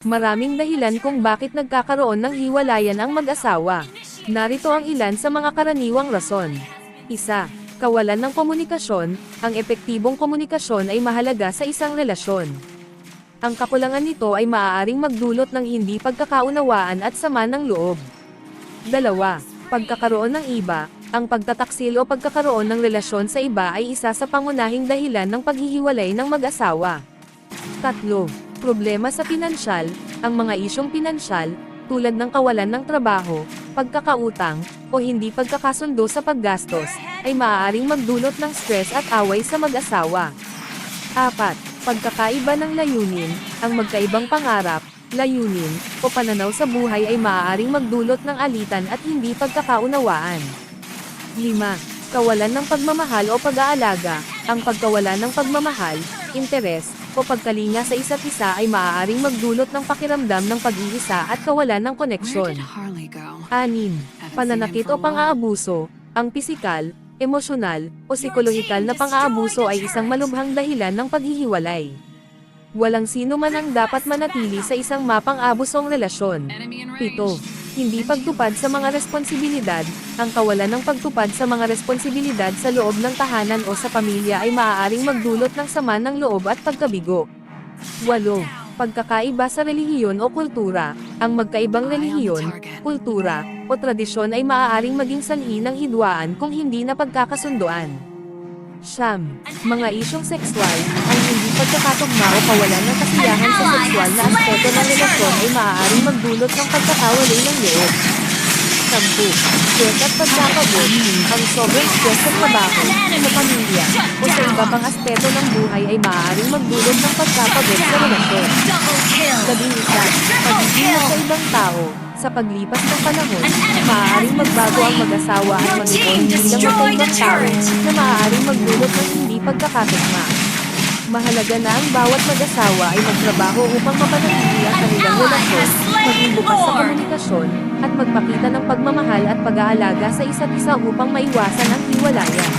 Maraming dahilan kung bakit nagkakaroon ng hiwalayan ang mag-asawa. Narito ang ilan sa mga karaniwang rason. 1. Kawalan ng komunikasyon. Ang epektibong komunikasyon ay mahalaga sa isang relasyon. Ang kakulangan nito ay maaaring magdulot ng hindi pagkakaunawaan at sama ng loob. 2. Pagkakaroon ng iba. Ang pagtataksil o pagkakaroon ng relasyon sa iba ay isa sa pangunahing dahilan ng paghihiwalay ng mag-asawa. 3. Problema sa pinansyal. Ang mga isyong pinansyal, tulad ng kawalan ng trabaho, pagkakautang, o hindi pagkakasundo sa paggastos, ay maaaring magdulot ng stress at away sa mag-asawa. 4. Pagkakaiba ng layunin. Ang magkaibang pangarap, layunin, o pananaw sa buhay ay maaaring magdulot ng alitan at hindi pagkakaunawaan. 5. Kawalan ng pagmamahal o pag-aalaga. Ang pagkawalan ng pagmamahal, interes, o pagkalinga sa isa't isa ay maaaring magdulot ng pakiramdam ng pag-iisa at kawalan ng koneksyon. 6. Pananakit o pang-aabuso. Ang pisikal, emosyonal, o psikolohikal na pang-aabuso ay isang malubhang dahilan ng paghihiwalay. Walang sino man ang dapat manatili sa isang mapang-abusong relasyon. 7. Hindi pagtupad sa mga responsibilidad. Ang kawalan ng pagtupad sa mga responsibilidad sa loob ng tahanan o sa pamilya ay maaaring magdulot ng sama ng loob at pagkabigo. 8. Pagkakaiba sa relihiyon o kultura. Ang magkaibang relihiyon, kultura, o tradisyon ay maaaring maging sanhi ng hidwaan kung hindi na pagkakasunduan. 9. Mga isyong sexual. Ang hindi pagkakatugma o kawalan ng kasiyahan sa sexual na aspeto ng relasyon ay maaaring magdulot ng pagkakawalay ng loob. 10. Stress at pagkakabot. Ang sobrang stress sa trabaho, sa pamilya, o sa iba pang aspeto ng buhay ay maaaring magdulot ng pagkakabot sa relasyon. 11. Pagiging sa ibang tao. Sa paglipas ng panahon, maaaring magbago ang mag-asawa at mag-ibon bilang magkaibang tao, na maaaring magdulot ng hindi pagkakatugma. Mahalaga na ang bawat mag-asawa ay magtrabaho upang mapanatili ang kanilang relasyon, maging bukas sa komunikasyon, at magpakita ng pagmamahal at pag-aalaga sa isa't isa upang maiwasan ang hiwalayan.